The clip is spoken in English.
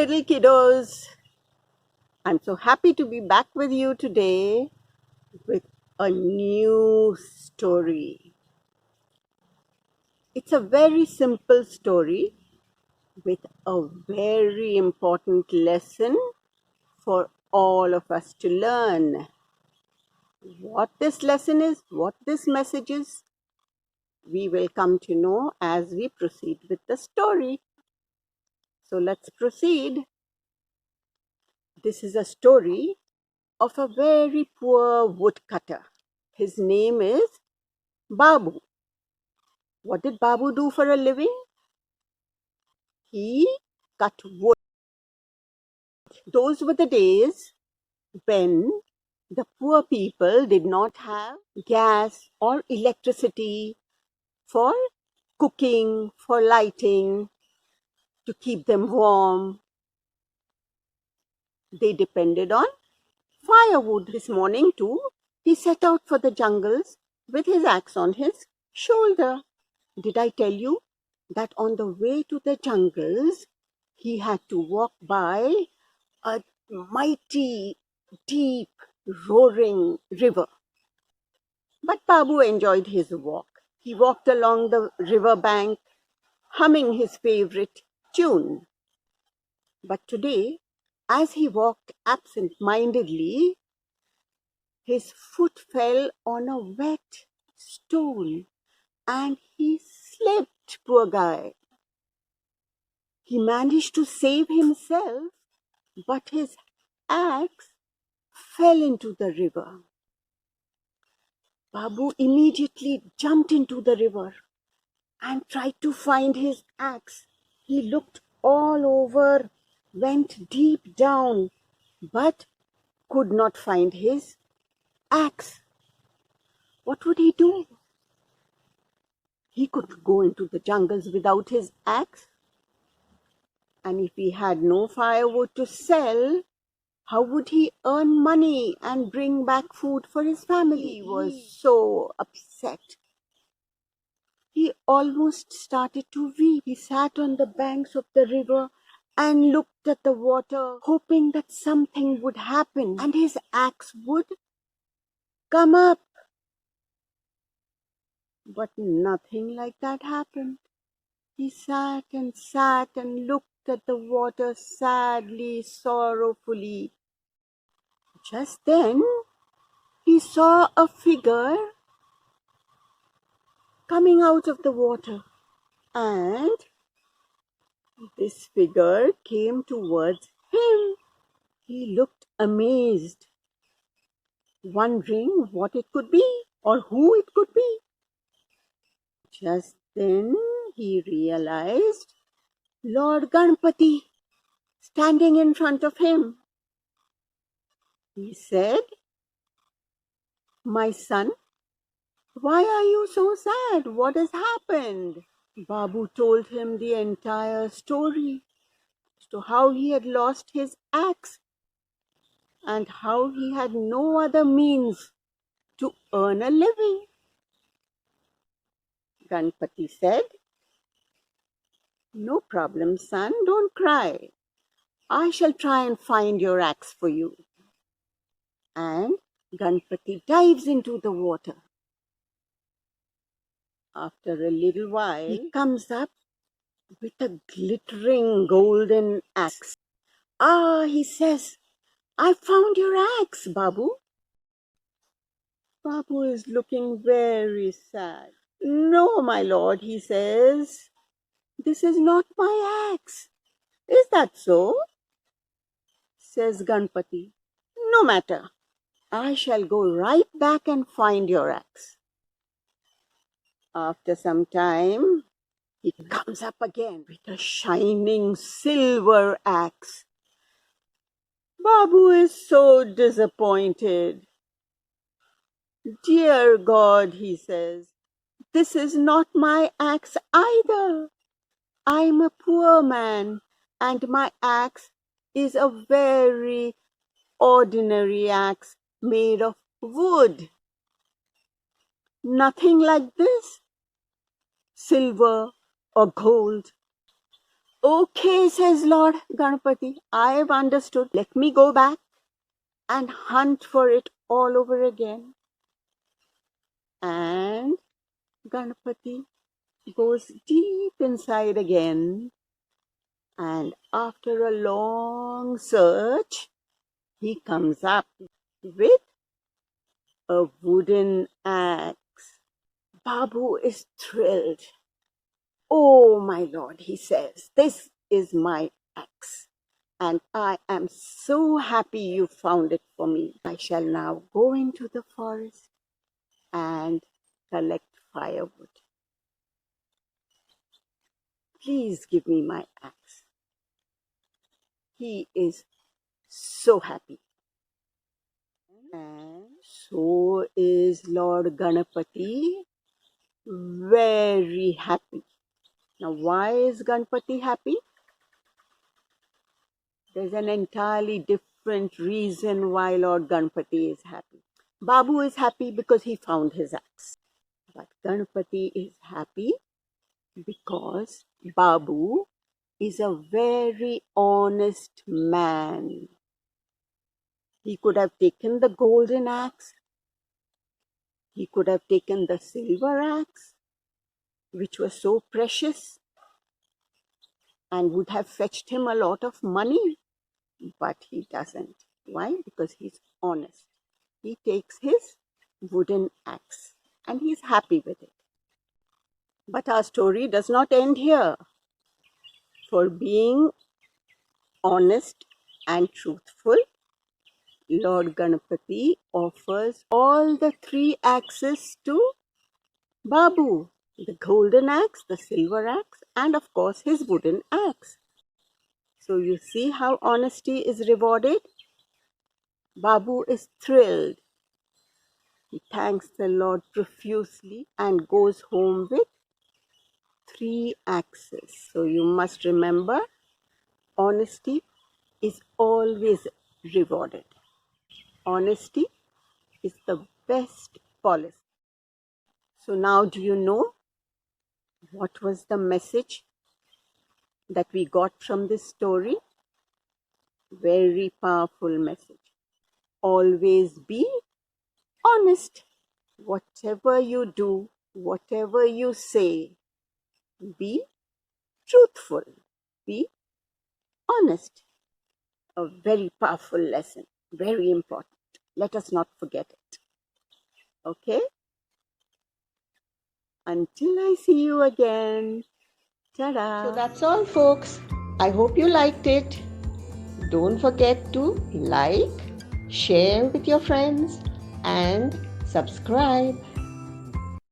little kiddos. I'm so happy to be back with you today with a new story. It's a very simple story with a very important lesson for all of us to learn. What this lesson is, what this message is, we will come to know as we proceed with the story. So let's proceed. This is a story of a very poor woodcutter. His name is Babu. What did Babu do for a living? He cut wood. Those were the days when the poor people did not have gas or electricity for cooking, for lighting, to keep them warm. They depended on firewood. This morning too, he set out for the jungles with his axe on his shoulder. Did I tell you that on the way to the jungles, he had to walk by a mighty, deep, roaring river? But Babu enjoyed his walk. He walked along the river bank, humming his favorite tune. But today, as he walked absent-mindedly, his foot fell on a wet stone and he slipped, poor guy. He managed to save himself, but his axe fell into the river. Babu immediately jumped into the river and tried to find his axe. He looked all over, went deep down, but could not find his axe. What would he do? He could go into the jungles without his axe. And if he had no firewood to sell, how would he earn money and bring back food for his family? He was so upset. He almost started to weep. He sat on the banks of the river and looked at the water, hoping that something would happen and his axe would come up. But nothing like that happened. He sat and looked at the water sadly, sorrowfully. Just then, he saw a figure coming out of the water, and this figure came towards him. He looked amazed, wondering what it could be or who it could be. Just then he realized Lord Ganpati standing in front of him. He said, "My son, why are you so sad? What has happened?" Babu told him the entire story as to how he had lost his axe and how he had no other means to earn a living. Ganpati said, "No problem, son, don't cry. I shall try and find your axe for you." And Ganpati dives into the water. After a little while, he comes up with a glittering golden axe. "Ah," he says, "I found your axe, Babu." Babu is looking very sad. "No, my lord," he says, "this is not my axe." "Is that so?" says Ganpati. "No matter. I shall go right back and find your axe." After some time, he comes up again with a shining silver axe. Babu is so disappointed. "Dear God," he says, "this is not my axe either. I'm a poor man, and my axe is a very ordinary axe made of wood. Nothing like this, silver or gold. Okay, says Lord Ganpati, I have understood. Let me go back and hunt for it all over again. And Ganpati goes deep inside again, and after a long search, he comes up with a wooden axe. Babu is thrilled. Oh, my lord, he says, this is my axe, and I am so happy you found it for me. I shall now go into the forest and collect firewood. Please give me my axe. He is so happy. And so is Lord Ganpati very happy. Now, why is Ganpati happy? There's an entirely different reason why Lord Ganpati is happy. Babu is happy because he found his axe. But Ganpati is happy because Babu is a very honest man. He could have taken the golden axe. He could have taken the silver axe, which was so precious and would have fetched him a lot of money. But he doesn't. Why? Because he's honest. He takes his wooden axe and he's happy with it. But our story does not end here. For being honest and truthful, Lord Ganpati offers all the 3 axes to Babu. The golden axe, the silver axe, and of course his wooden axe. So you see how honesty is rewarded? Babu is thrilled. He thanks the Lord profusely and goes home with 3 axes. So you must remember, honesty is always rewarded. Honesty is the best policy. So now do you know what was the message that we got from this story? Very powerful message. Always be honest. Whatever you do, whatever you say, be truthful, be honest. A very powerful lesson, very important. Let us not forget it. Okay? Until I see you again. Ta-da! So that's all, folks. I hope you liked it. Don't forget to like, share with your friends, and subscribe.